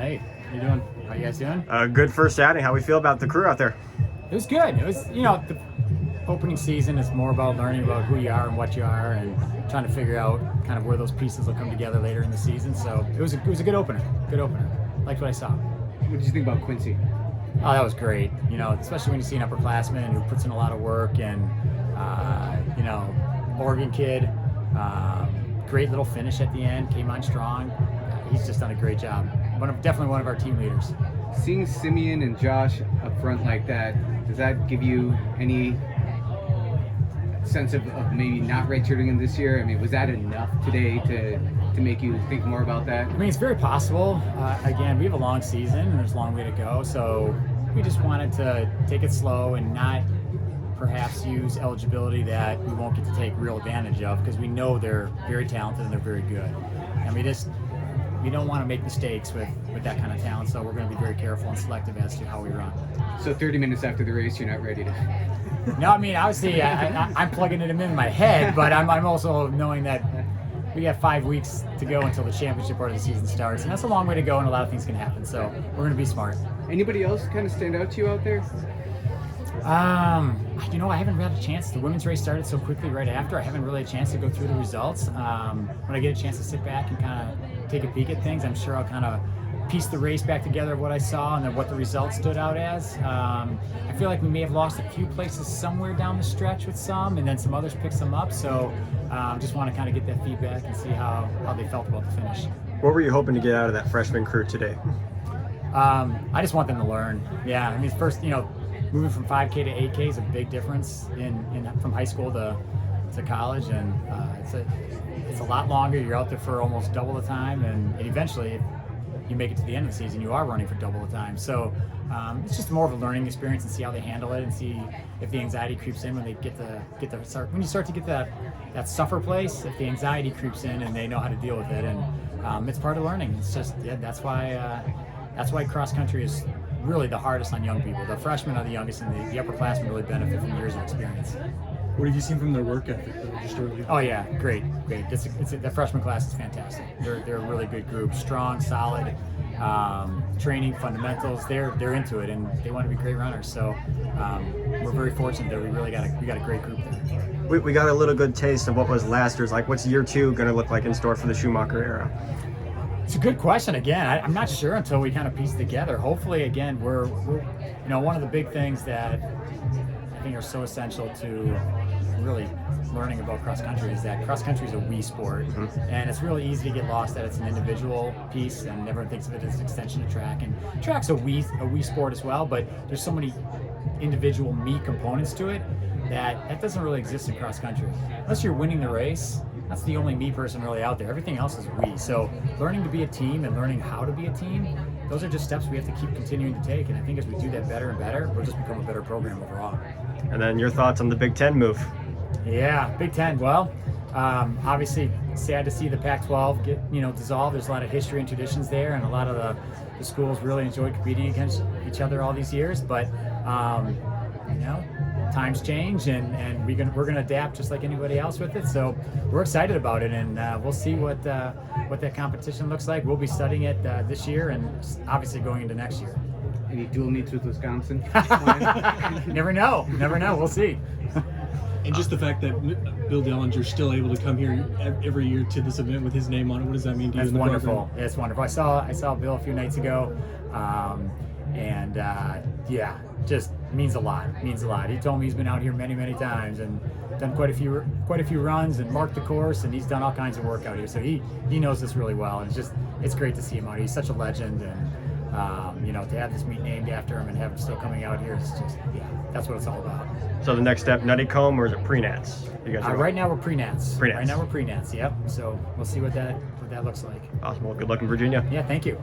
Hey, how you doing? How you guys doing? Good first outing. How we feel about the crew out there? It was good. It was, the opening season is more about learning about who you are and what you are, and trying to figure out kind of where those pieces will come together later in the season. So it was a good opener. Good opener. Liked what I saw. What did you think about Quincy? Oh, that was great. Especially when you see an upperclassman who puts in a lot of work, and Oregon kid. Great little finish at the end. Came on strong. He's just done a great job. Definitely one of our team leaders. Seeing Simeon and Josh up front like that, does that give you any sense of maybe not redshirting him this year? I mean, was that enough today to make you think more about that? I mean, it's very possible. Again, we have a long season and there's a long way to go. So we just wanted to take it slow and not perhaps use eligibility that we won't get to take real advantage of, because we know they're very talented and they're very good. And we don't want to make mistakes with that kind of talent, so we're going to be very careful and selective as to how we run. So 30 minutes after the race, you're not ready to... No, I mean, obviously, I'm plugging it in my head, but I'm also knowing that we have 5 weeks to go until the championship part of the season starts, and that's a long way to go, and a lot of things can happen, so we're going to be smart. Anybody else kind of stand out to you out there? I haven't had a chance. The women's race started so quickly right after. I haven't really had a chance to go through the results. When I get a chance to sit back and kind of take a peek at things, I'm sure I'll kind of piece the race back together of what I saw and then what the results stood out as. I feel like we may have lost a few places somewhere down the stretch with some, and then some others picked some up. So just want to kind of get that feedback and see how they felt about the finish. What were you hoping to get out of that freshman crew today? I just want them to learn. Yeah, I mean, first, moving from 5K to 8K is a big difference from high school to college, and it's a lot longer. You're out there for almost double the time, and eventually, if you make it to the end of the season, you are running for double the time. So it's just more of a learning experience, and see how they handle it, and see if the anxiety creeps in when they get the start. When you start to get that suffer place, if the anxiety creeps in and they know how to deal with it, and it's part of learning. It's just that's why cross country is really the hardest on young people. The freshmen are the youngest, and the upperclassmen really benefit from years of experience. What have you seen from their work ethic? Oh yeah, great. The freshman class is fantastic. They're a really good group, strong, solid, training fundamentals. They're into it, and they want to be great runners. So we're very fortunate that we got a great group there. We got a little good taste of what was last year's. Like, what's year 2 going to look like in store for the Schumacher era? It's a good question. Again, I'm not sure until we kind of piece it together. Hopefully, again, we're one of the big things that I think are so essential to really learning about cross country is that cross country is a we sport, and it's really easy to get lost that it's an individual piece, and everyone thinks of it as an extension of track. And track's a we sport as well, but there's so many individual me components to it that doesn't really exist in cross country. Unless you're winning the race, that's the only me person really out there. Everything else is we. So learning to be a team and learning how to be a team, those are just steps we have to keep continuing to take. And I think as we do that better and better, we'll just become a better program overall. And then your thoughts on the Big Ten move? Yeah, Big Ten. Well, obviously sad to see the Pac-12 get dissolved. There's a lot of history and traditions there, and a lot of the schools really enjoyed competing against each other all these years. But times change, and we're gonna adapt just like anybody else with it. So we're excited about it, and we'll see what that competition looks like. We'll be studying it this year, and obviously going into next year. Any dual meets with Wisconsin? Never know. We'll see. And just the fact that Bill Dellinger's still able to come here every year to this event with his name on it, what does that mean to you? That's in the wonderful. program? It's wonderful. I saw Bill a few nights ago, just means a lot. He told me he's been out here many times and done quite a few runs and marked the course, and he's done all kinds of work out here. So he knows this really well, and it's great to see him out here. He's such a legend, and to have this meet named after him and have him still coming out here, it's just that's what it's all about. So the next step, Nutty Comb, or is it pre-nats? You guys Right now we're pre-nats. Pre-nats. Right now we're pre-nats. Yep. So we'll see what that looks like. Awesome. Well, good luck in Virginia. Yeah. Thank you.